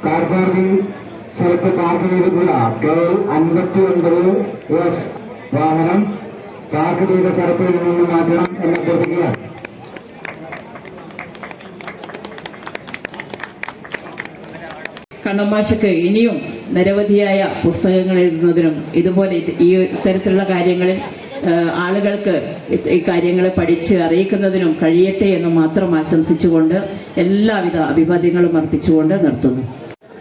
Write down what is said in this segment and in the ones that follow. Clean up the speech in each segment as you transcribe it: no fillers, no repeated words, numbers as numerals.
Car parking സ്ഥലത്ത് park ചെയ്തിട്ടുള്ള KL59S വാഹനം പാർക്ക് ചെയ്ത സ്ഥലത്തിൽ നിന്ന് മാറ്റണം എന്ന് അഭ്യർത്ഥിക്കുകയാണ്. കണ്ണമ്മാശക്ക് ഇനിയും നിരവധിയായ പുസ്തകങ്ങൾ എഴുതുന്നതിനും ഇതുപോലെ ഈ ഇത്തരത്തിലുള്ള കാര്യങ്ങളിൽ ആളുകൾക്ക് ഈ കാര്യങ്ങളെ പഠിച്ച് അറിയിക്കുന്നതിനും കഴിയട്ടെ എന്ന് മാത്രം ആശംസിച്ചുകൊണ്ട് എല്ലാവിധ അഭിവാദ്യങ്ങളും അർപ്പിച്ചുകൊണ്ട് നിർത്തുന്നു.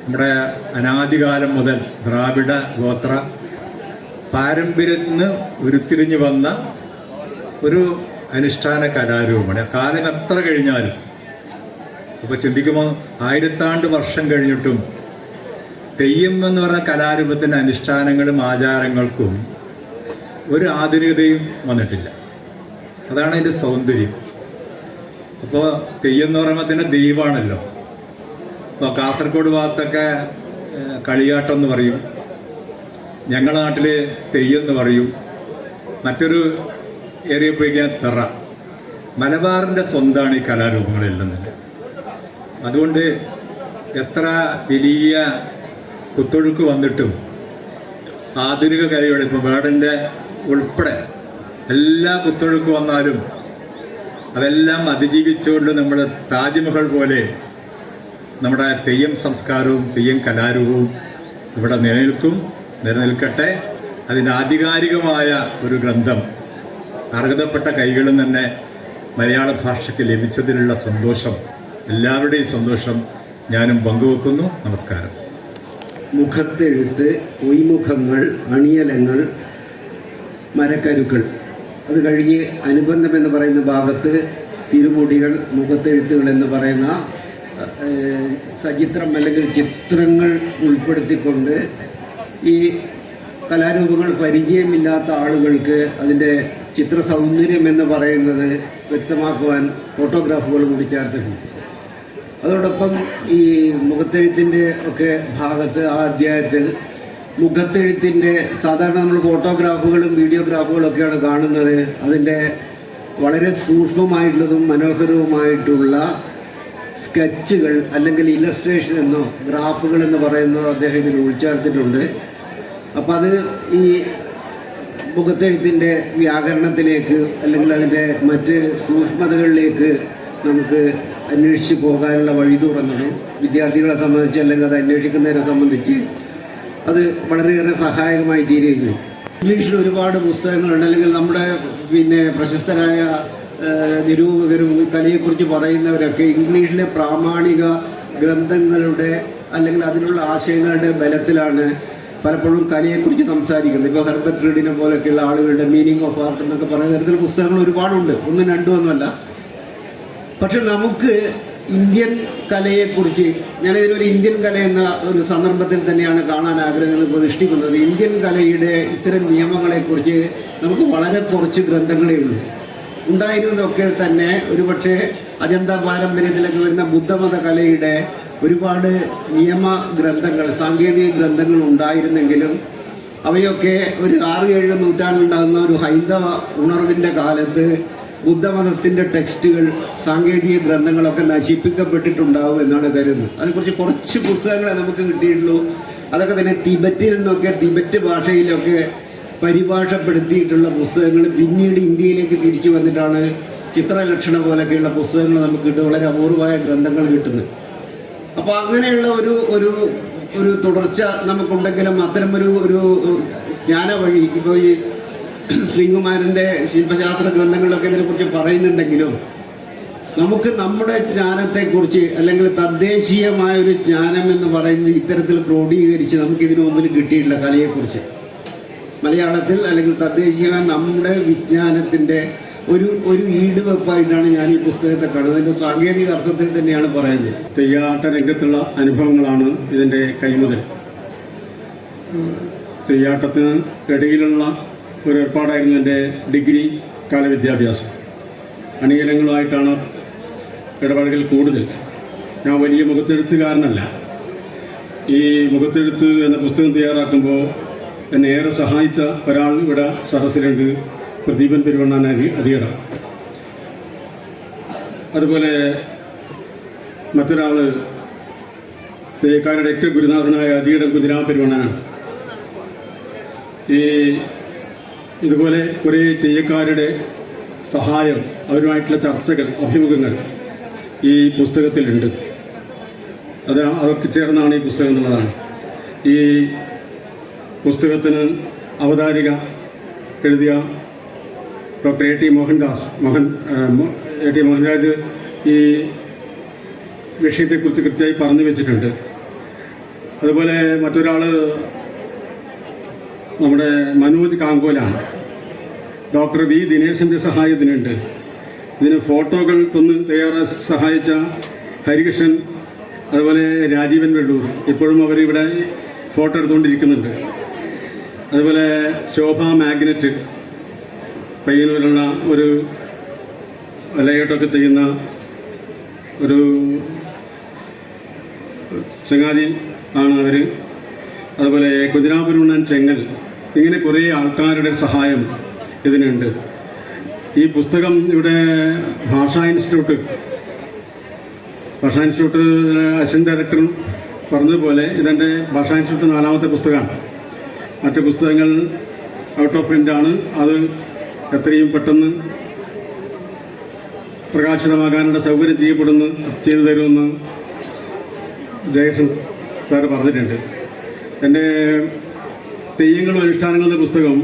നമ്മുടെ അനാദികാലം മുതൽ ദ്രാവിഡ ഗോത്ര പാരമ്പര്യത്തിൽ നിന്ന് ഉരുത്തിരിഞ്ഞു വന്ന ഒരു അനുഷ്ഠാന കലാരൂപമാണ്. കാലം എത്ര കഴിഞ്ഞാലും അപ്പോൾ ചിന്തിക്കുമ്പോൾ 1000 വർഷം കഴിഞ്ഞിട്ടും തെയ്യം എന്ന് പറഞ്ഞ കലാരൂപത്തിൻ്റെ അനുഷ്ഠാനങ്ങളും ആചാരങ്ങൾക്കും ഒരു ആധുനികതയും വന്നിട്ടില്ല. അതാണ് അതിൻ്റെ സൗന്ദര്യം. അപ്പോൾ തെയ്യം എന്ന് പറയുമ്പോൾ തന്നെ ദൈവമാണല്ലോ. ഇപ്പോൾ കാസർഗോഡ് ഭാഗത്തൊക്കെ കളിയാട്ടം എന്ന് പറയും, ഞങ്ങളുടെ നാട്ടിൽ തെയ്യം എന്ന് പറയും, മറ്റൊരു ഏരിയ പോയി കഴിഞ്ഞാൽ തെറ. മലബാറിൻ്റെ സ്വന്തമാണ് ഈ കലാരൂപങ്ങളെല്ലാം തന്നെ. അതുകൊണ്ട് എത്ര വലിയ കുത്തൊഴുക്ക് വന്നിട്ടും ആധുനിക കലയോടെ ഇപ്പോൾ വേടൻ്റെ ഉൾപ്പെടെ എല്ലാ കുത്തൊഴുക്ക് വന്നാലും അതെല്ലാം അതിജീവിച്ചുകൊണ്ട് നമ്മൾ താജ്മഹൽ പോലെ നമ്മുടെ തെയ്യം സംസ്കാരവും തെയ്യം കലാരൂപവും ഇവിടെ നിലനിൽക്കട്ടെ. അതിൻ്റെ ആധികാരികമായ ഒരു ഗ്രന്ഥം അർഹതപ്പെട്ട കൈകളിൽ തന്നെ മലയാള ഭാഷയ്ക്ക് ലഭിച്ചതിലുള്ള സന്തോഷം, എല്ലാവരുടെയും സന്തോഷം ഞാനും പങ്കുവെക്കുന്നു. നമസ്കാരം. മുഖത്തെഴുത്ത്, ഒയ്മുഖങ്ങൾ, അണിയലങ്ങൾ, മരക്കരുക്കൾ, അത് കഴിഞ്ഞ് അനുബന്ധം എന്ന് പറയുന്ന ഭാഗത്ത് തിരുമുടികൾ, മുഖത്തെഴുത്തുകൾ എന്ന് പറയുന്ന സചിത്രം അല്ലെങ്കിൽ ചിത്രങ്ങൾ ഉൾപ്പെടുത്തിക്കൊണ്ട് ഈ കലാരൂപങ്ങൾ പരിചയമില്ലാത്ത ആളുകൾക്ക് അതിൻ്റെ ചിത്ര സൗന്ദര്യം എന്ന് പറയുന്നത് വ്യക്തമാക്കുവാൻ ഫോട്ടോഗ്രാഫുകൾ കൂടി ചേർത്തിട്ടുണ്ട്. അതോടൊപ്പം ഈ മുഖത്തെഴുത്തിൻ്റെ ഒക്കെ ഭാഗത്ത് ആ അധ്യായത്തിൽ മുഖത്തെഴുത്തിൻ്റെ സാധാരണ നമ്മൾ ഫോട്ടോഗ്രാഫുകളും വീഡിയോഗ്രാഫുകളും ഒക്കെയാണ് കാണുന്നത്. അതിൻ്റെ വളരെ സൂക്ഷ്മമായിട്ടുള്ളതും മനോഹരവുമായിട്ടുള്ള സ്കെച്ചുകൾ അല്ലെങ്കിൽ ഇല്ലസ്ട്രേഷൻ എന്നോ ഗ്രാഫുകൾ എന്ന് പറയുന്നതോ അദ്ദേഹം ഇതിൽ ഉൾച്ചേർത്തിട്ടുണ്ട്. അപ്പോൾ അത് ഈ മുഖത്തെഴുത്തിൻ്റെ വ്യാകരണത്തിലേക്ക് അല്ലെങ്കിൽ അതിൻ്റെ മറ്റ് സൂക്ഷ്മതകളിലേക്ക് നമുക്ക് അന്വേഷിച്ച് പോകാനുള്ള വഴി തുറന്നിടും. വിദ്യാർത്ഥികളെ സംബന്ധിച്ച് അല്ലെങ്കിൽ അത് അന്വേഷിക്കുന്നതിനെ സംബന്ധിച്ച് അത് വളരെയേറെ സഹായകമായി തീരുകയും. ഇംഗ്ലീഷിൽ ഒരുപാട് പുസ്തകങ്ങളുണ്ട്. അല്ലെങ്കിൽ നമ്മുടെ പ്രശസ്തരായ നിരൂപകരും കലയെക്കുറിച്ച് പറയുന്നവരൊക്കെ ഇംഗ്ലീഷിലെ പ്രാമാണിക ഗ്രന്ഥങ്ങളുടെ അല്ലെങ്കിൽ അതിനുള്ള ആശയങ്ങളുടെ ബലത്തിലാണ് പലപ്പോഴും കലയെക്കുറിച്ച് സംസാരിക്കുന്നത്. ഇപ്പോൾ ഹെർബർട്ട് റീഡിനെ പോലെയൊക്കെയുള്ള ആളുകളുടെ മീനിങ് ഓഫ് ആർട്ട് എന്നൊക്കെ പറയുന്ന തരത്തിൽ പുസ്തകങ്ങൾ ഒരുപാടുണ്ട്, ഒന്നും രണ്ടും ഒന്നുമല്ല. പക്ഷെ നമുക്ക് ഇന്ത്യൻ കലയെക്കുറിച്ച്, ഞാനിതിനൊരു ഇന്ത്യൻ കല എന്ന ഒരു സന്ദർഭത്തിൽ തന്നെയാണ് കാണാൻ ആഗ്രഹങ്ങൾ പ്രതിഷ്ഠിക്കുന്നത്. ഇന്ത്യൻ കലയുടെ ഇത്തരം നിയമങ്ങളെക്കുറിച്ച് നമുക്ക് വളരെ കുറച്ച് ഗ്രന്ഥങ്ങളേ ഉള്ളൂ. ഉണ്ടായിരുന്നതൊക്കെ തന്നെ ഒരുപക്ഷെ അജന്ത പാരമ്പര്യത്തിലൊക്കെ വരുന്ന ബുദ്ധമത കലയുടെ ഒരുപാട് നിയമ ഗ്രന്ഥങ്ങൾ, സാങ്കേതിക ഗ്രന്ഥങ്ങൾ ഉണ്ടായിരുന്നെങ്കിലും അവയൊക്കെ ഒരു 6-7 നൂറ്റാണ്ടിലുണ്ടാകുന്ന ഒരു ഹൈന്ദവ ഉണർവിൻ്റെ കാലത്ത് ബുദ്ധമതത്തിൻ്റെ ടെക്സ്റ്റുകൾ, സാങ്കേതിക ഗ്രന്ഥങ്ങളൊക്കെ നശിപ്പിക്കപ്പെട്ടിട്ടുണ്ടാവും എന്നാണ് കരുതുന്നത്. അതിനെക്കുറിച്ച് കുറച്ച് പുസ്തകങ്ങളെ നമുക്ക് കിട്ടിയിട്ടുള്ളൂ. അതൊക്കെ തന്നെ തിബറ്റിൽ നിന്നൊക്കെ, തിബറ്റ് ഭാഷയിലൊക്കെ പരിഭാഷപ്പെടുത്തിയിട്ടുള്ള പുസ്തകങ്ങൾ പിന്നീട് ഇന്ത്യയിലേക്ക് തിരിച്ചു വന്നിട്ടാണ് ചിത്രലക്ഷണ പോലെയൊക്കെയുള്ള പുസ്തകങ്ങൾ നമുക്ക് കിട്ടും, വളരെ അപൂർവമായ ഗ്രന്ഥങ്ങൾ കിട്ടുന്നത്. അപ്പോൾ അങ്ങനെയുള്ള ഒരു തുടർച്ച നമുക്കുണ്ടെങ്കിലും അത്തരമൊരു ജ്ഞാന വഴി ഇപ്പോൾ ഈ ശ്രീകുമാരൻ്റെ ശില്പശാസ്ത്ര ഗ്രന്ഥങ്ങളിലൊക്കെ ഇതിനെക്കുറിച്ച് പറയുന്നുണ്ടെങ്കിലും നമുക്ക് നമ്മുടെ ജ്ഞാനത്തെക്കുറിച്ച് അല്ലെങ്കിൽ തദ്ദേശീയമായ ഒരു ജ്ഞാനം എന്ന് പറയുന്നത് ഇത്തരത്തിൽ ക്രോഡീകരിച്ച് നമുക്കിതിനു മുമ്പിൽ കിട്ടിയിട്ടില്ല. കലയെക്കുറിച്ച് മലയാളത്തിൽ അല്ലെങ്കിൽ തദ്ദേശീയമായ നമ്മുടെ വിജ്ഞാനത്തിൻ്റെ ഒരു ഈടുവെപ്പായിട്ടാണ് ഞാൻ ഈ പുസ്തകത്തെ കാണുന്നത്. അതിൻ്റെ സാങ്കേതിക അർത്ഥത്തിൽ തന്നെയാണ് പറയുന്നത്. തെയ്യാട്ട രംഗത്തുള്ള അനുഭവങ്ങളാണ് ഇതിൻ്റെ കൈമുതൽ. തെയ്യാട്ടത്തിന് ഇടയിലുള്ള ഒരു ഏർപ്പാടായിരുന്നു എൻ്റെ ഡിഗ്രി കാല വിദ്യാഭ്യാസം. അണിയലങ്ങളുമായിട്ടാണ് ഇടപെടലുകൾ കൂടുതൽ. ഞാൻ വലിയ മുഖത്തെഴുത്തുകാരനല്ല. ഈ മുഖത്തെഴുത്ത് എന്ന പുസ്തകം തയ്യാറാക്കുമ്പോൾ എന്നെ ഏറെ സഹായിച്ച ഒരാൾ ഇവിടെ സദസ്സിലുണ്ട്, പ്രദീപൻ പെരുവണ്ണാൻ അധികട. അതുപോലെ മറ്റൊരാൾ തെയ്യക്കാരുടെയൊക്കെ ഗുരുനാഥനായ അധീഠം കുഞ്ഞിരാമപ്പെരുമണ്ണനാണ്. ഇതുപോലെ കുറേ തെയ്യക്കാരുടെ സഹായം, അവരുമായിട്ടുള്ള ചർച്ചകൾ, അഭിമുഖങ്ങൾ ഈ പുസ്തകത്തിലുണ്ട്. അതൊക്കെ ചേർന്നാണ് ഈ പുസ്തകം എന്നുള്ളതാണ്. ഈ പുസ്തകത്തിന് അവതാരിക എഴുതിയ ഡോക്ടർ എ ടി മോഹൻരാജ് ഈ വിഷയത്തെക്കുറിച്ച് കൃത്യമായി പറഞ്ഞു വെച്ചിട്ടുണ്ട്. അതുപോലെ മറ്റൊരാൾ നമ്മുടെ മനോജ് കാങ്കോലാണ്. ഡോക്ടർ വി ദിനേശൻ്റെ സഹായത്തിനുണ്ട്. ഇതിന് ഫോട്ടോകൾ സഹായിച്ച ഹരികൃഷ്ണൻ, അതുപോലെ രാജീവൻ വെള്ളൂർ, ഇപ്പോഴും അവരിവിടെ ഫോട്ടോ എടുത്തുകൊണ്ടിരിക്കുന്നുണ്ട്. അതുപോലെ ശോഭ മാഗ്നറ്റ്, പയ്യന്നൂരിലുള്ള ഒരു ലേഔട്ടൊക്കെ ചെയ്യുന്ന ഒരു ചങ്ങാതി ആണ് അവർ. അതുപോലെ കുഞ്ഞിരാമപ്പെരുമണ്ണൻ ചെങ്ങൽ, ഇങ്ങനെ കുറേ ആൾക്കാരുടെ സഹായം ഇതിനുണ്ട്. ഈ പുസ്തകം ഇവിടെ ഭാഷാ ഇൻസ്റ്റിറ്റ്യൂട്ട് അസിസ്റ്റന്റ് ഡയറക്ടറും പറഞ്ഞതുപോലെ ഇതെൻ്റെ ഭാഷാ ഇൻസ്റ്റിറ്റ്യൂട്ട് 4ാമത്തെ പുസ്തകമാണ്. മറ്റ് പുസ്തകങ്ങൾ ഔട്ട് ഓഫ് പ്രിൻ്റാണ്. അത് എത്രയും പെട്ടെന്ന് പ്രകാശിതമാകാനുള്ള സൗകര്യം ചെയ്തു തരുമെന്ന് ജയകൃഷ്ണൻ സാർ പറഞ്ഞിട്ടുണ്ട്. എൻ്റെ തെയ്യങ്ങളും അനുഷ്ഠാനങ്ങളും എന്ന പുസ്തകം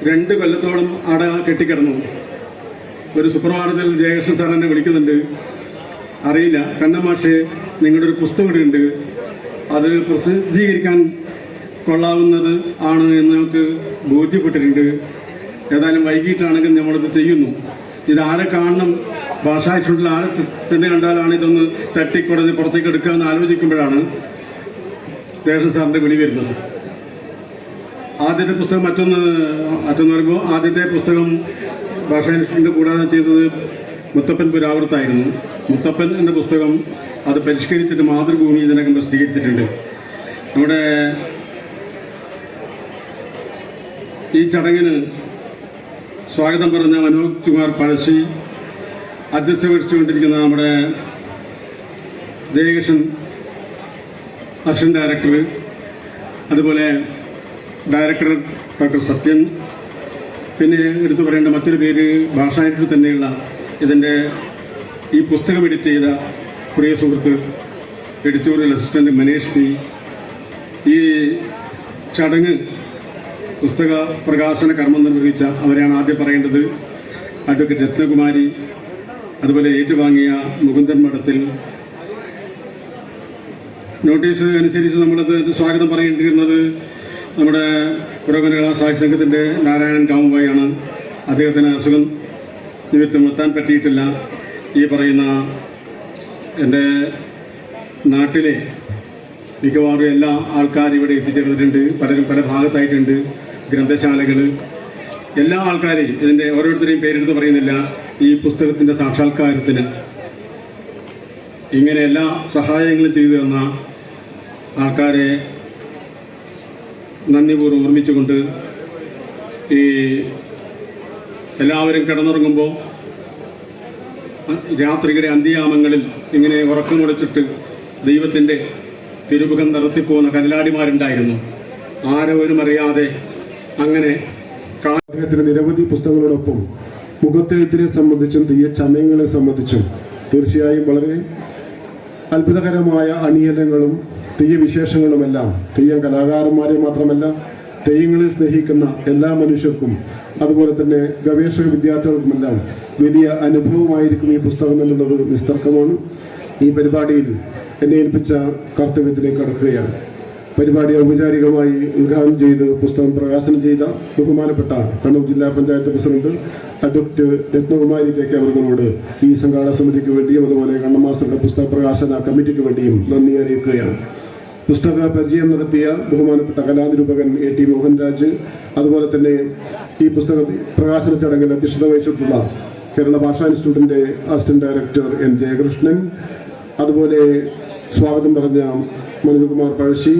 2 കൊല്ലത്തോളം അവിടെ കെട്ടിക്കിടന്നു. ഒരു സുപ്രഭാതത്തിൽ ജയകൃഷ്ണൻ സാർ എന്നെ വിളിക്കുന്നുണ്ട്. അറിയില്ല, കണ്ണമാഷെ നിങ്ങളുടെ ഒരു പുസ്തകം ഇവിടെ ഉണ്ട്, അത് പ്രസിദ്ധീകരിക്കാൻ കൊള്ളാവുന്നത് ആണ് എന്ന് നമുക്ക് ബോധ്യപ്പെട്ടിട്ടുണ്ട്. ഏതായാലും വൈകിട്ടാണെങ്കിൽ നമ്മളത് ചെയ്യുന്നു. ഇതാരെ കാണണം, ഭാഷാ ഇൻസ്റ്റിറ്റ്യൂട്ടിൽ ആരെ ചെന്ന് കണ്ടാലാണ് ഇതൊന്ന് തട്ടിക്കുടഞ്ഞ് പുറത്തേക്ക് എടുക്കാമെന്ന് ആലോചിക്കുമ്പോഴാണ് ജയകൃഷ്ണൻ സാറിൻ്റെ വിളി വരുന്നത്. ആദ്യത്തെ പുസ്തകം മറ്റൊന്ന് പറയുമ്പോൾ ആദ്യത്തെ പുസ്തകം ഭാഷാ ഇൻസ്റ്റിറ്റ്യൂട്ടിൻ്റെ കൂടാതെ ചെയ്തത് മുത്തപ്പൻ പുരാവൃത്തായിരുന്നു. മുത്തപ്പൻ എന്ന പുസ്തകം അത് പരിഷ്കരിച്ചിട്ട് മാതൃഭൂമി ഇതിനകം പ്രസിദ്ധീകരിച്ചിട്ടുണ്ട്. നമ്മുടെ ഈ ചടങ്ങിന് സ്വാഗതം പറഞ്ഞ മനോജ് കുമാർ പഴശ്ശി, അധ്യക്ഷത വഹിച്ചുകൊണ്ടിരിക്കുന്ന നമ്മുടെ ജയകൃഷ്ണൻ അസിസ്റ്റന്റ് ഡയറക്ടർ, അതുപോലെ ഡയറക്ടർ ഡോക്ടർ സത്യൻ, പിന്നെ എടുത്തു പറയേണ്ട മറ്റൊരു പേര് ഭാഷാ ഇൻസ്റ്റിറ്റ്യൂട്ട് തന്നെയുള്ള ഇതിൻ്റെ ഈ പുസ്തകം എഡിറ്റ് ചെയ്ത പ്രിയ സുഹൃത്ത് എഡിറ്റോറിയൽ അസിസ്റ്റന്റ് മനേഷ് പി. ഈ ചടങ്ങ് പുസ്തക പ്രകാശന കർമ്മം നിർവഹിച്ച അവരെയാണ് ആദ്യം പറയേണ്ടത്. അഡ്വക്കേറ്റ് രത്നകുമാരി, അതുപോലെ ഏറ്റുവാങ്ങിയ മുകുന്ദൻ മഠത്തിൽ. നോട്ടീസ് അനുസരിച്ച് നമ്മളത് സ്വാഗതം പറയേണ്ടിയിരുന്നത് നമ്മുടെ പുരോഗമന സാഹിത്യ സംഘത്തിൻ്റെ നാരായണൻ കാമുബായാണ്. അദ്ദേഹത്തിന് അസുഖം നിമിത്തം എത്താൻ പറ്റിയിട്ടില്ല. ഈ പറയുന്ന എൻ്റെ നാട്ടിലെ മിക്കവാറും എല്ലാ ആൾക്കാരും ഇവിടെ എത്തിച്ചേർന്നിട്ടുണ്ട്. പലരും പല ഭാഗത്തായിട്ടുണ്ട്. ഗ്രന്ഥശാലകൾ, എല്ലാ ആൾക്കാരെയും, ഇതിൻ്റെ ഓരോരുത്തരെയും പേരെടുത്ത് പറയുന്നില്ല, ഈ പുസ്തകത്തിൻ്റെ സാക്ഷാത്കാരത്തിന് ഇങ്ങനെ എല്ലാ സഹായങ്ങളും ചെയ്തു തന്ന ആൾക്കാരെ നന്ദിപൂർവ്വം ഓർമ്മിച്ചുകൊണ്ട് ഈ എല്ലാവരും കിടന്നുറങ്ങുമ്പോൾ രാത്രിയുടെ അന്ത്യയാമങ്ങളിൽ ഇങ്ങനെ ഉറക്കമുടച്ചിട്ട് ദൈവത്തിൻ്റെ തിരുമുഖം നടത്തിപ്പോകുന്ന കല്ലാടിമാരുണ്ടായിരുന്നു. ആരോരും അറിയാതെ അങ്ങനെ. അദ്ദേഹത്തിന് നിരവധി പുസ്തകങ്ങളോടൊപ്പം മുഖത്തെഴുത്തിനെ സംബന്ധിച്ചും തെയ്യച്ചമയങ്ങളെ സംബന്ധിച്ചും തീർച്ചയായും വളരെ അത്ഭുതകരമായ അണിയലങ്ങളും തെയ്യവിശേഷങ്ങളുമെല്ലാം തെയ്യം കലാകാരന്മാരെ മാത്രമല്ല തെയ്യങ്ങളെ സ്നേഹിക്കുന്ന എല്ലാ മനുഷ്യർക്കും അതുപോലെ തന്നെ ഗവേഷക വിദ്യാർത്ഥികൾക്കുമെല്ലാം വലിയ അനുഭവമായിരിക്കും ഈ പുസ്തകം എന്നുള്ളത് നിസ്തർക്കമാണ്. ഈ പരിപാടിയിൽ എന്നെ ഏൽപ്പിച്ച കർത്തവ്യത്തിലേക്ക് കടക്കുകയാണ്. പരിപാടി ഔപചാരികമായി ഉദ്ഘാടനം ചെയ്ത് പുസ്തകം പ്രകാശനം ചെയ്ത ബഹുമാനപ്പെട്ട കണ്ണൂർ ജില്ലാ പഞ്ചായത്ത് പ്രസിഡന്റ് അഡ്വക്കേറ്റ് രത്നകുമാരിയിലേക്ക് അവരോട് ഈ സംഘാടക സമിതിക്ക് വേണ്ടിയും അതുപോലെ കണ്ണമാസ്റ്ററുടെ പുസ്തക പ്രകാശന കമ്മിറ്റിക്ക് വേണ്ടിയും നന്ദി അറിയിക്കുകയാണ്. പുസ്തക പരിചയം നടത്തിയ ബഹുമാനപ്പെട്ട കലാനിരൂപകൻ എ ടി മോഹൻരാജ്, അതുപോലെ തന്നെ ഈ പുസ്തക പ്രകാശന ചടങ്ങിൽ അധ്യക്ഷത വഹിച്ചിട്ടുള്ള കേരള ഭാഷാ ഇൻസ്റ്റിറ്റ്യൂട്ടിന്റെ അസിസ്റ്റന്റ് ഡയറക്ടർ എൻ ജയകൃഷ്ണൻ, അതുപോലെ സ്വാഗതം പറഞ്ഞ മനോജ് കുമാർ പഴശ്ശി.